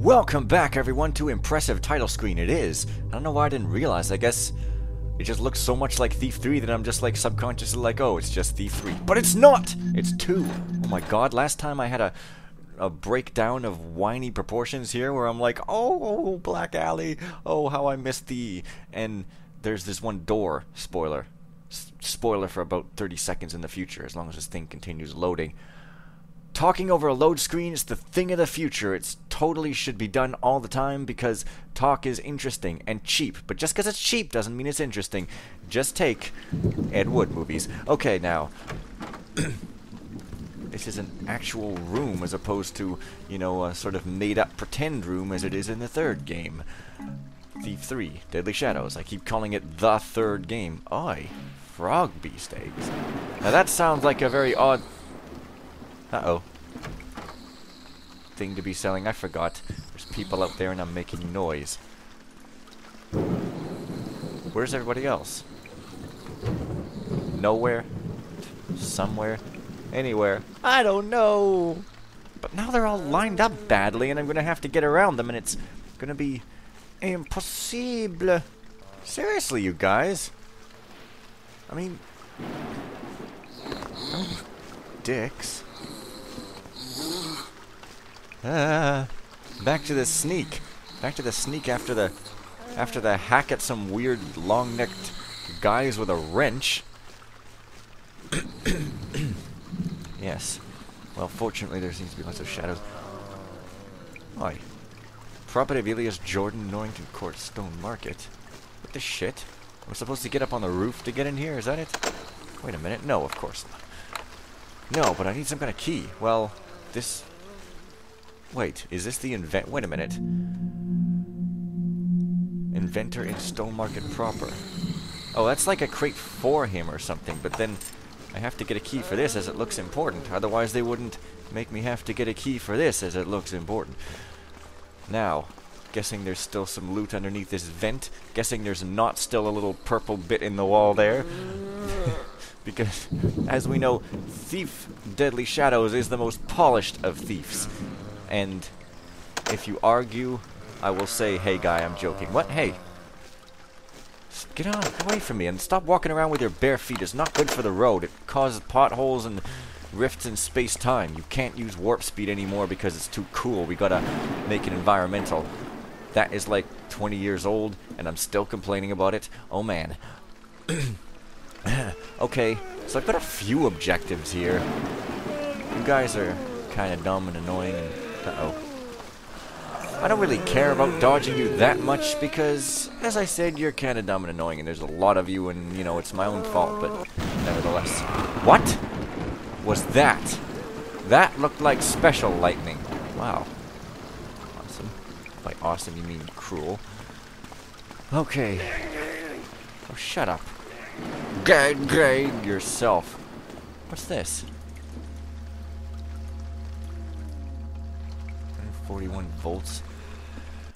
Welcome back, everyone, to impressive title screen. It is. I don't know why I didn't realize. I guess it just looks so much like Thief 3 that I'm just like subconsciously like, oh, it's just Thief 3. But it's not! It's 2. Oh my god, last time I had a breakdown of whiny proportions here where I'm like, oh, Black Alley, oh, how I missed thee. And there's this one door, spoiler. Spoiler for about 30 seconds in the future, as long as this thing continues loading. Talking over a load screen is the thing of the future. It's totally should be done all the time because talk is interesting and cheap. But just because it's cheap doesn't mean it's interesting. Just take Ed Wood movies. Okay, now, this is an actual room as opposed to, you know, a sort of made-up pretend room as it is in the third game. Thief 3, Deadly Shadows. I keep calling it the third game. Oi, frog beast eggs. Now that sounds like a very odd... Uh-oh. Thing to be selling. I forgot. There's people out there and I'm making noise. Where's everybody else? Nowhere? Somewhere? Anywhere? I don't know! But now they're all lined up badly and I'm gonna have to get around them and it's gonna be impossible. Seriously, you guys. I mean... Oh, dicks. Back to the sneak. Back to the sneak after the hack at some weird long-necked guys with a wrench. Yes. Well, fortunately there seems to be lots of shadows. Oi. Property of Elias Jordan, Norrington Court, Stone Market. What the shit? We're supposed to get up on the roof to get in here, is that it? Wait a minute. No, of course not. No, but I need some kind of key. Well, this... Wait, is this the wait a minute. Inventor in Stone Market proper. Oh, that's like a crate for him or something, but then I have to get a key for this as it looks important. Otherwise they wouldn't make me have to get a key for this as it looks important. Now, guessing there's still some loot underneath this vent. Guessing there's not still a little purple bit in the wall there. Because, as we know, Thief Deadly Shadows is the most polished of thieves. And if you argue, I will say, hey guy, I'm joking. What? Hey. Get on, get away from me, and stop walking around with your bare feet. It's not good for the road. It causes potholes and rifts in space-time. You can't use warp speed anymore because it's too cool. We gotta make it environmental. That is like 20 years old, and I'm still complaining about it. Oh man. Okay, so I've got a few objectives here. You guys are kind of dumb and annoying and... Uh-oh. I don't really care about dodging you that much because, as I said, you're kind of dumb and annoying and there's a lot of you and, you know, it's my own fault, but nevertheless. What was that? That looked like special lightning. Wow. Awesome. By awesome, you mean cruel. Okay. Oh, shut up. Gag yourself. What's this? 41 volts.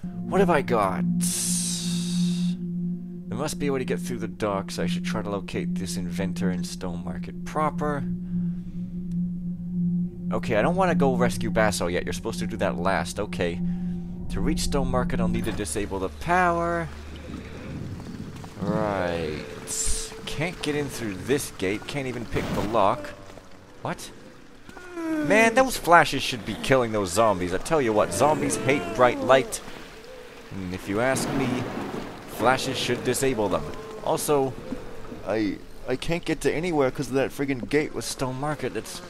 What have I got? There must be a way to get through the docks. I should try to locate this inventor in Stone Market proper. Okay, I don't want to go rescue Basso yet. You're supposed to do that last. Okay. To reach Stone Market, I'll need to disable the power. Right. Can't get in through this gate. Can't even pick the lock. What? Man, those flashes should be killing those zombies. I tell you what, zombies hate bright light. And if you ask me, flashes should disable them. Also, I can't get to anywhere because of that friggin' gate with Stone Market that's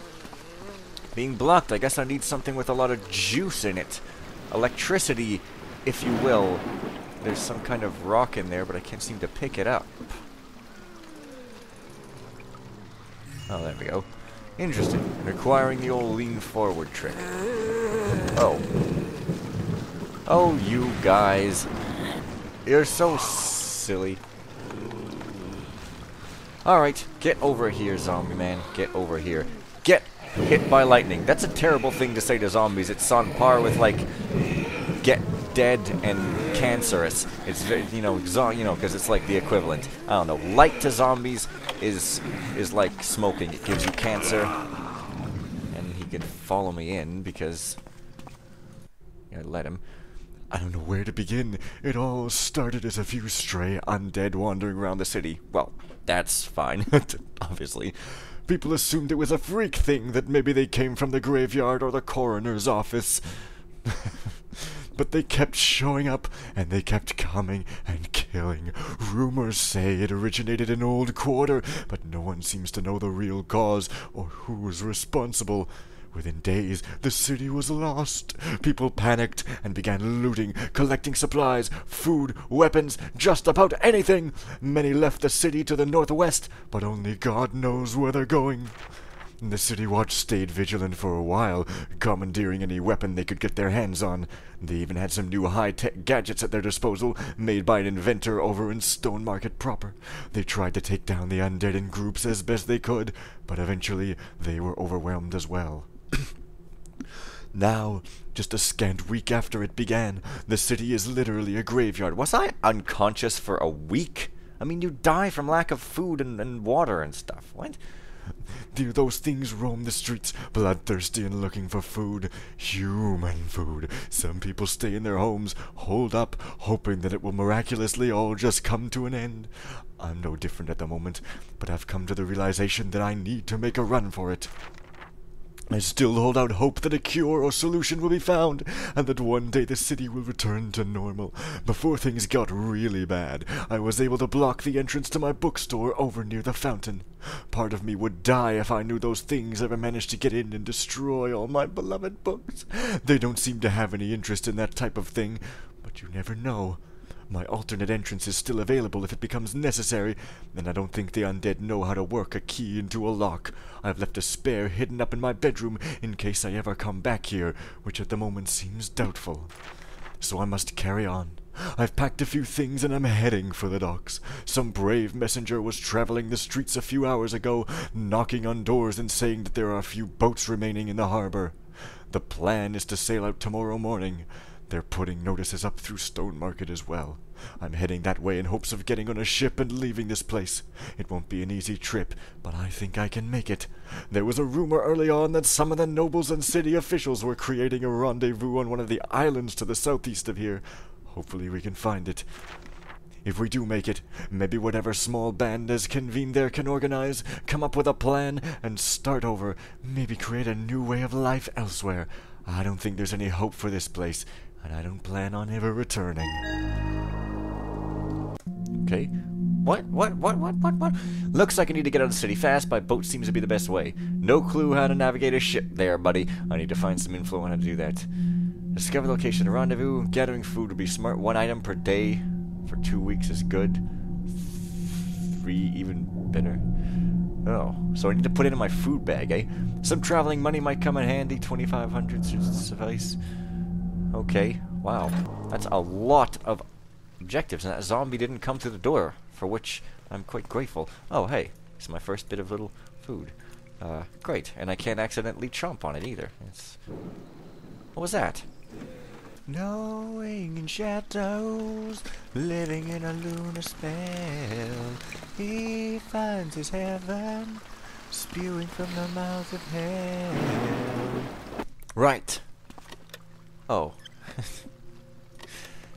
being blocked. I guess I need something with a lot of juice in it. Electricity, if you will. There's some kind of rock in there, but I can't seem to pick it up. Oh, there we go. Interesting. Requiring the old lean forward trick. Oh. Oh, you guys. You're so silly. Alright, get over here, zombie man. Get over here. Get hit by lightning. That's a terrible thing to say to zombies. It's on par with, like, get dead and cancerous. It's very, you know, because it's like the equivalent. I don't know. Light to zombies is like smoking. It gives you cancer. And he can follow me in because I let him. I don't know where to begin. It all started as a few stray undead wandering around the city. Well, that's fine, obviously. People assumed it was a freak thing, that maybe they came from the graveyard or the coroner's office. But they kept showing up, and they kept coming and killing. Rumors say it originated in Old Quarter, but no one seems to know the real cause or who was responsible. Within days, the city was lost. People panicked and began looting, collecting supplies, food, weapons, just about anything. Many left the city to the northwest, but only God knows where they're going. The City Watch stayed vigilant for a while, commandeering any weapon they could get their hands on. They even had some new high-tech gadgets at their disposal, made by an inventor over in Stone Market proper. They tried to take down the undead in groups as best they could, but eventually they were overwhelmed as well. Now, just a scant week after it began, the city is literally a graveyard. Was I unconscious for a week? I mean, you die from lack of food and water and stuff. What? Those things roam the streets, bloodthirsty and looking for food. Human food. Some people stay in their homes, holed up, hoping that it will miraculously all just come to an end. I'm no different at the moment, but I've come to the realization that I need to make a run for it. I still hold out hope that a cure or solution will be found, and that one day the city will return to normal. Before things got really bad, I was able to block the entrance to my bookstore over near the fountain. Part of me would die if I knew those things ever managed to get in and destroy all my beloved books. They don't seem to have any interest in that type of thing, but you never know. My alternate entrance is still available if it becomes necessary, and I don't think the undead know how to work a key into a lock. I've left a spare hidden up in my bedroom in case I ever come back here, which at the moment seems doubtful. So I must carry on. I've packed a few things and I'm heading for the docks. Some brave messenger was traveling the streets a few hours ago, knocking on doors and saying that there are a few boats remaining in the harbor. The plan is to sail out tomorrow morning. They're putting notices up through Stone Market as well. I'm heading that way in hopes of getting on a ship and leaving this place. It won't be an easy trip, but I think I can make it. There was a rumor early on that some of the nobles and city officials were creating a rendezvous on one of the islands to the southeast of here. Hopefully we can find it. If we do make it, maybe whatever small band is convened there can organize, come up with a plan, and start over. Maybe create a new way of life elsewhere. I don't think there's any hope for this place, and I don't plan on ever returning. Okay. What? Looks like I need to get out of the city fast. By boat seems to be the best way. No clue how to navigate a ship there, buddy. I need to find some info on how to do that. Discover the location of the rendezvous. Gathering food would be smart. 1 item per day for 2 weeks is good. 3 even better. Oh, so I need to put it in my food bag, eh? Some traveling money might come in handy. 2,500 should suffice. Okay, wow. That's a lot of objectives, and that zombie didn't come through the door, for which I'm quite grateful. Oh, hey, it's my first bit of little food. Great, and I can't accidentally chomp on it either. What was that? Knowing in shadows, living in a lunar spell, he finds his heaven, spewing from the mouth of hell. Right. Oh.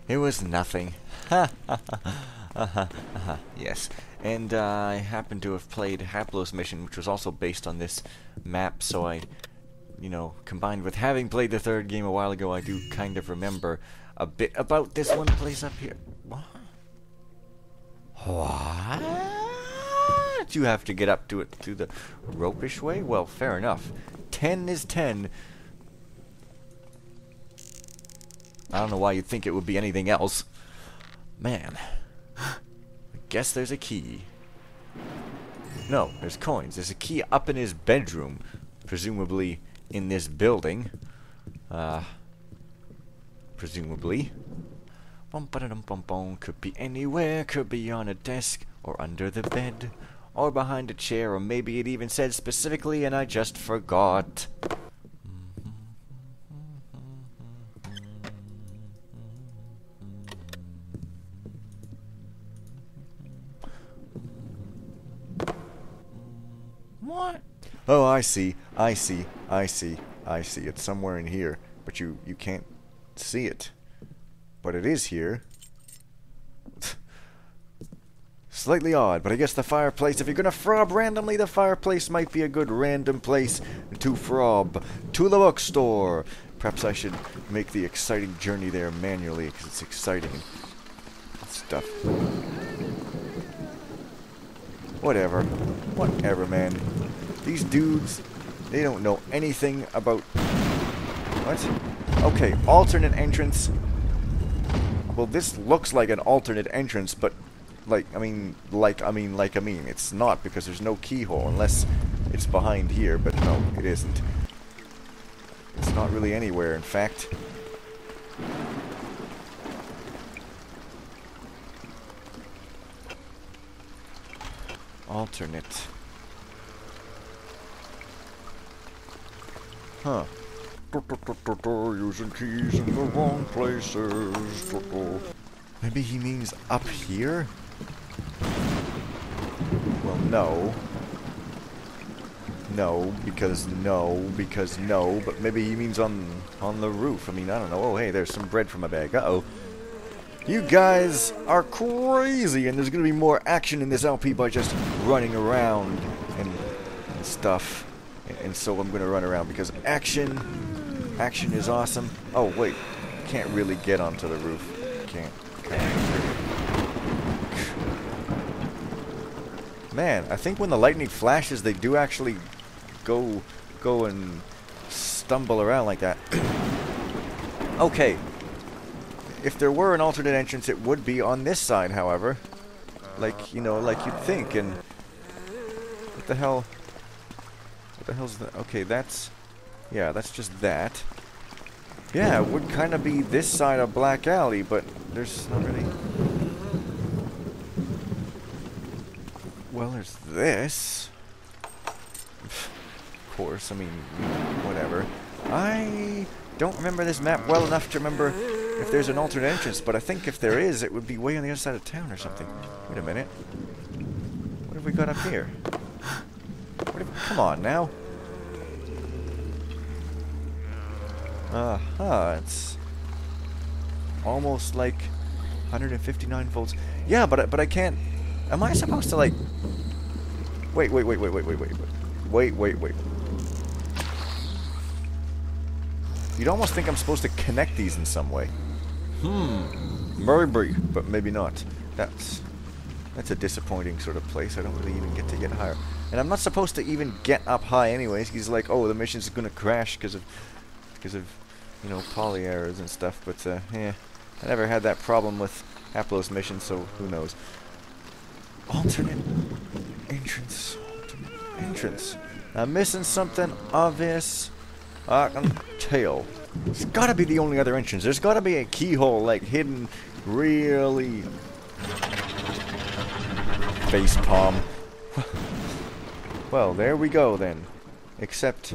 It was nothing. Ha ha ha ha. Yes. And I happen to have played Haplos Mission, which was also based on this map, so I, you know, combined with having played the third game a while ago, I do kind of remember a bit about this one place up here. What? What? You have to get up to it through the ropish way? Well, fair enough. 10 is 10. I don't know why you'd think it would be anything else. Man. I guess there's a key. No, there's coins. There's a key up in his bedroom. Presumably in this building. Presumably. Could be anywhere. Could be on a desk. Or under the bed. Or behind a chair. Or maybe it even said specifically and I just forgot. What? Oh, I see. It's somewhere in here, but you can't see it. But it is here. Slightly odd, but I guess the fireplace, if you're gonna frob randomly, the fireplace might be a good random place to frob. To the bookstore! Perhaps I should make the exciting journey there manually, because it's exciting and stuff. Whatever. Whatever, man. These dudes, they don't know anything about... What? Okay, alternate entrance. Well, this looks like an alternate entrance, but... It's not, because there's no keyhole, unless it's behind here, but no, it isn't. It's not really anywhere, in fact. Alternate. Huh. Using keys in the wrong places. Maybe he means up here? Well, no. No, because no, but maybe he means on the roof. I mean, I don't know. Oh, hey, there's some bread from my bag. Uh-oh. You guys are crazy, and there's going to be more action in this LP by just running around and stuff. And so I'm going to run around because action is awesome. Oh, wait. Can't really get onto the roof. Can't. Man, I think when the lightning flashes, they do actually go and stumble around like that. Okay. If there were an alternate entrance, it would be on this side, however. Like, you know, like you'd think, and... What the hell? What the hell's that? Okay, that's... Yeah, that's just that. Yeah, it would kind of be this side of Black Alley, but there's not really... Well, there's this. Of course, I mean, whatever. I don't remember this map well enough to remember if there's an alternate entrance, but I think if there is, it would be way on the other side of town or something. Wait a minute. What have we got up here? Come on, now. It's almost like 159 volts. Yeah, but I can't... Am I supposed to, like... Wait. You'd almost think I'm supposed to connect these in some way. Maybe, but maybe not. That's a disappointing sort of place. I don't really even get to get higher. And I'm not supposed to even get up high anyways. He's like, oh, the mission's gonna crash because of, you know, poly errors and stuff. But, yeah. I never had that problem with Haplos missions, so who knows. Alternate entrance. I'm missing something obvious. I can tell. It's gotta be the only other entrance. There's gotta be a keyhole, like, hidden really... Facepalm. Well, there we go, then. Except...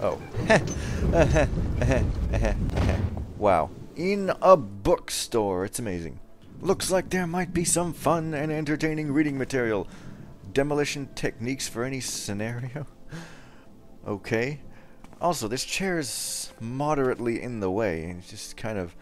Oh. Wow. In a bookstore. It's amazing. Looks like there might be some fun and entertaining reading material. Demolition techniques for any scenario? Okay. Also, this chair is moderately in the way. It's just kind of...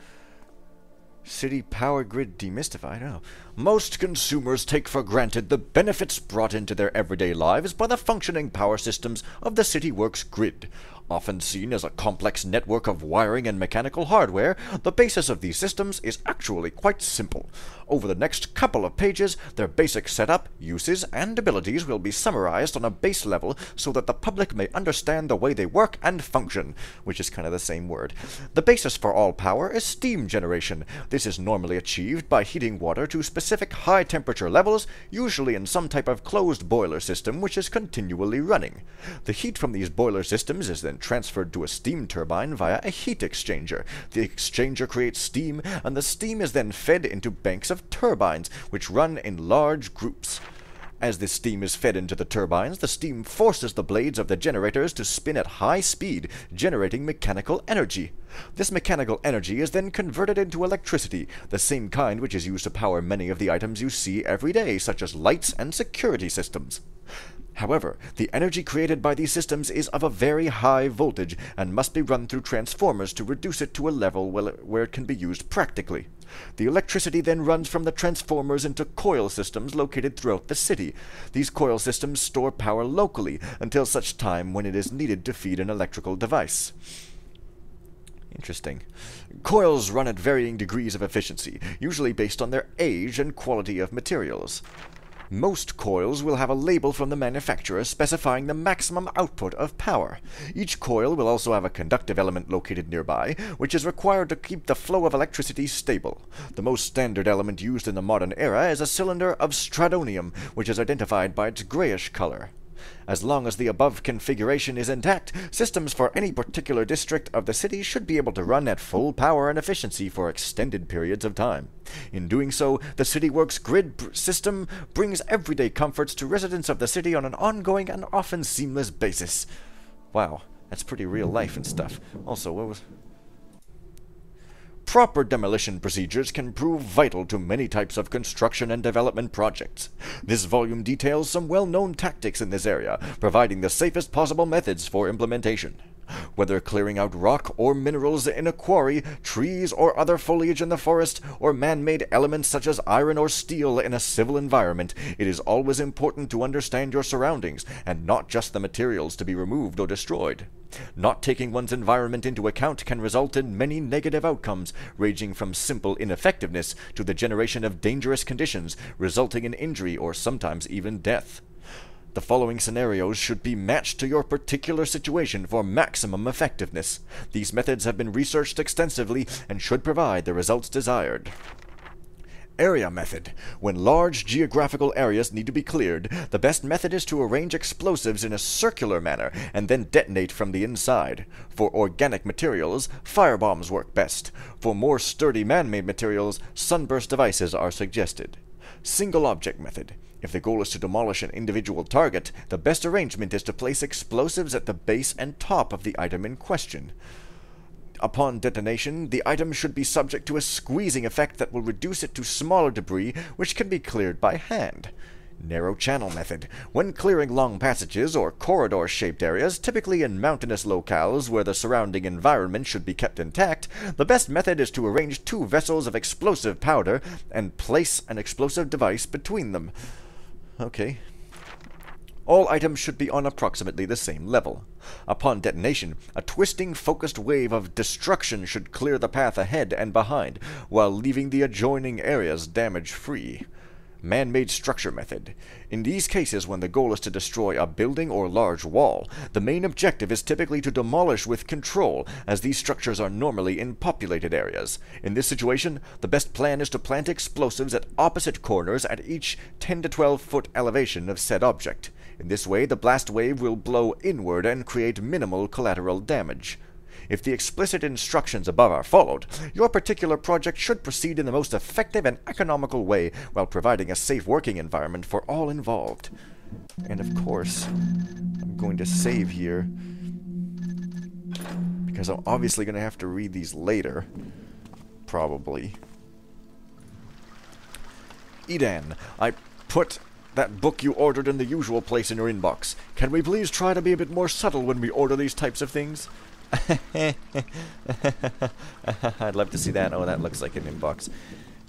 City power grid demystified. I don't know. Most consumers take for granted the benefits brought into their everyday lives by the functioning power systems of the city works grid. Often seen as a complex network of wiring and mechanical hardware, the basis of these systems is actually quite simple. Over the next couple of pages, their basic setup, uses, and abilities will be summarized on a base level so that the public may understand the way they work and function, which is kind of the same word. The basis for all power is steam generation. This is normally achieved by heating water to specific high temperature levels, usually in some type of closed boiler system which is continually running. The heat from these boiler systems is then transferred to a steam turbine via a heat exchanger. The exchanger creates steam, and the steam is then fed into banks of turbines, which run in large groups. As this steam is fed into the turbines, the steam forces the blades of the generators to spin at high speed, generating mechanical energy. This mechanical energy is then converted into electricity, the same kind which is used to power many of the items you see every day, such as lights and security systems. However, the energy created by these systems is of a very high voltage and must be run through transformers to reduce it to a level where it can be used practically. The electricity then runs from the transformers into coil systems located throughout the city. These coil systems store power locally until such time when it is needed to feed an electrical device. Interesting. Coils run at varying degrees of efficiency, usually based on their age and quality of materials. Most coils will have a label from the manufacturer specifying the maximum output of power. Each coil will also have a conductive element located nearby, which is required to keep the flow of electricity stable. The most standard element used in the modern era is a cylinder of stradonium, which is identified by its grayish color. As long as the above configuration is intact, systems for any particular district of the city should be able to run at full power and efficiency for extended periods of time. In doing so, the CityWorks grid system brings everyday comforts to residents of the city on an ongoing and often seamless basis. Wow, that's pretty real life and stuff. Also, what was... Proper demolition procedures can prove vital to many types of construction and development projects. This volume details some well-known tactics in this area, providing the safest possible methods for implementation. Whether clearing out rock or minerals in a quarry, trees or other foliage in the forest, or man-made elements such as iron or steel in a civil environment, it is always important to understand your surroundings, and not just the materials to be removed or destroyed. Not taking one's environment into account can result in many negative outcomes, ranging from simple ineffectiveness to the generation of dangerous conditions, resulting in injury or sometimes even death. The following scenarios should be matched to your particular situation for maximum effectiveness. These methods have been researched extensively and should provide the results desired. Area method. When large geographical areas need to be cleared, the best method is to arrange explosives in a circular manner and then detonate from the inside. For organic materials, firebombs work best. For more sturdy man-made materials, sunburst devices are suggested. Single object method. If the goal is to demolish an individual target, the best arrangement is to place explosives at the base and top of the item in question. Upon detonation, the item should be subject to a squeezing effect that will reduce it to smaller debris, which can be cleared by hand. Narrow channel method. When clearing long passages or corridor-shaped areas, typically in mountainous locales where the surrounding environment should be kept intact, the best method is to arrange 2 vessels of explosive powder and place an explosive device between them. Okay. All items should be on approximately the same level. Upon detonation, a twisting, focused wave of destruction should clear the path ahead and behind, while leaving the adjoining areas damage-free. Man-made structure method. In these cases, when the goal is to destroy a building or large wall, the main objective is typically to demolish with control, as these structures are normally in populated areas. In this situation, the best plan is to plant explosives at opposite corners at each 10 to 12 foot elevation of said object. In this way, the blast wave will blow inward and create minimal collateral damage. If the explicit instructions above are followed, your particular project should proceed in the most effective and economical way while providing a safe working environment for all involved. And of course, I'm going to save here because I'm obviously going to have to read these later. Probably. Eden, I put that book you ordered in the usual place in your inbox. Can we please try to be a bit more subtle when we order these types of things? I'd love to see that. Oh, that looks like an inbox.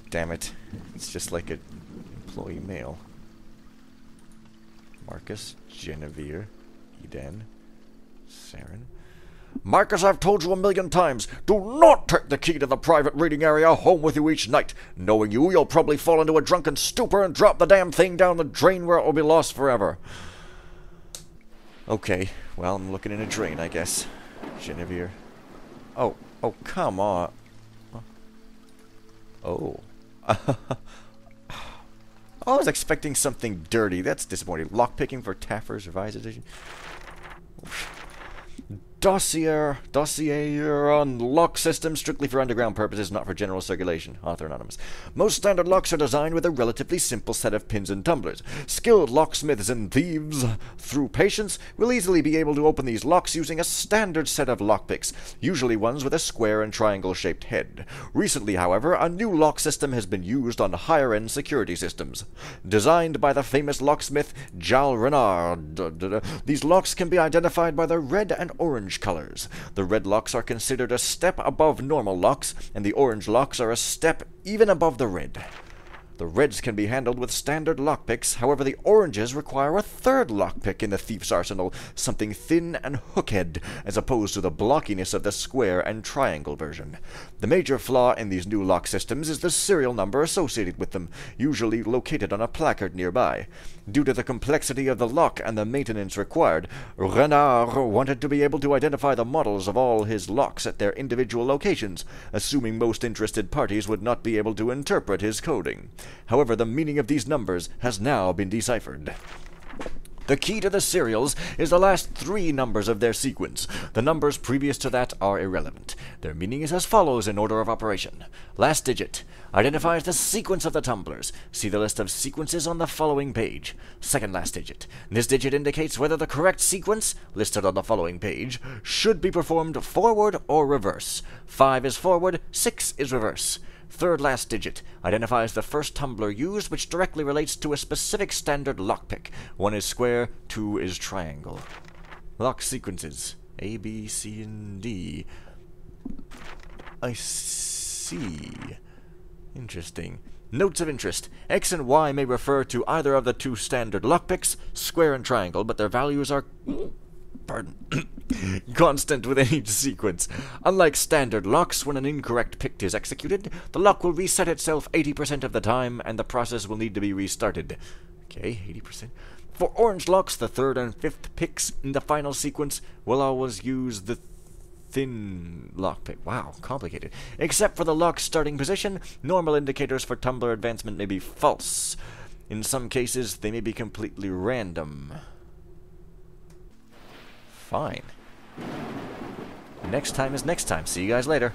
Damn it. It's just like an employee mail. Marcus, Genevieve, Eden, Saren. Marcus, I've told you 1,000,000 times, do not take the key to the private reading area home with you each night. Knowing you, you'll probably fall into a drunken stupor and drop the damn thing down the drain where it will be lost forever. Okay, well, I'm looking in a drain, I guess. Genevieve. Oh, come on. Oh. I was expecting something dirty. That's disappointing. Lockpicking for Taffer's Revised Edition. Dossier on lock systems strictly for underground purposes, not for general circulation. Author anonymous. Most standard locks are designed with a relatively simple set of pins and tumblers. Skilled locksmiths and thieves, through patience, will easily be able to open these locks using a standard set of lockpicks, usually ones with a square and triangle-shaped head. Recently, however, a new lock system has been used on higher-end security systems. Designed by the famous locksmith Jal Renard, these locks can be identified by their red and orange colors. The red locks are considered a step above normal locks, and the orange locks are a step even above the red. The reds can be handled with standard lockpicks, however the oranges require a third lockpick in the thief's arsenal, something thin and hookhead, as opposed to the blockiness of the square and triangle version. The major flaw in these new lock systems is the serial number associated with them, usually located on a placard nearby. Due to the complexity of the lock and the maintenance required, Renard wanted to be able to identify the models of all his locks at their individual locations, assuming most interested parties would not be able to interpret his coding. However, the meaning of these numbers has now been deciphered. The key to the serials is the last 3 numbers of their sequence. The numbers previous to that are irrelevant. Their meaning is as follows in order of operation. Last digit identifies the sequence of the tumblers. See the list of sequences on the following page. Second last digit. This digit indicates whether the correct sequence, listed on the following page, should be performed forward or reverse. 5 is forward, 6 is reverse. Third last digit identifies the first tumbler used, which directly relates to a specific standard lockpick. 1 is square, 2 is triangle. Lock sequences A, B, C, and D. I see. Interesting. Notes of interest. X and Y may refer to either of the 2 standard lockpicks, square and triangle, but their values are constant within each sequence. Unlike standard locks, when an incorrect pick is executed, the lock will reset itself 80% of the time, and the process will need to be restarted. Okay, 80%. For orange locks, the 3rd and 5th picks in the final sequence will always use the thin lockpick. Wow, complicated. Except for the lock's starting position, normal indicators for tumbler advancement may be false. In some cases, they may be completely random. Fine. Next time is next time. See you guys later.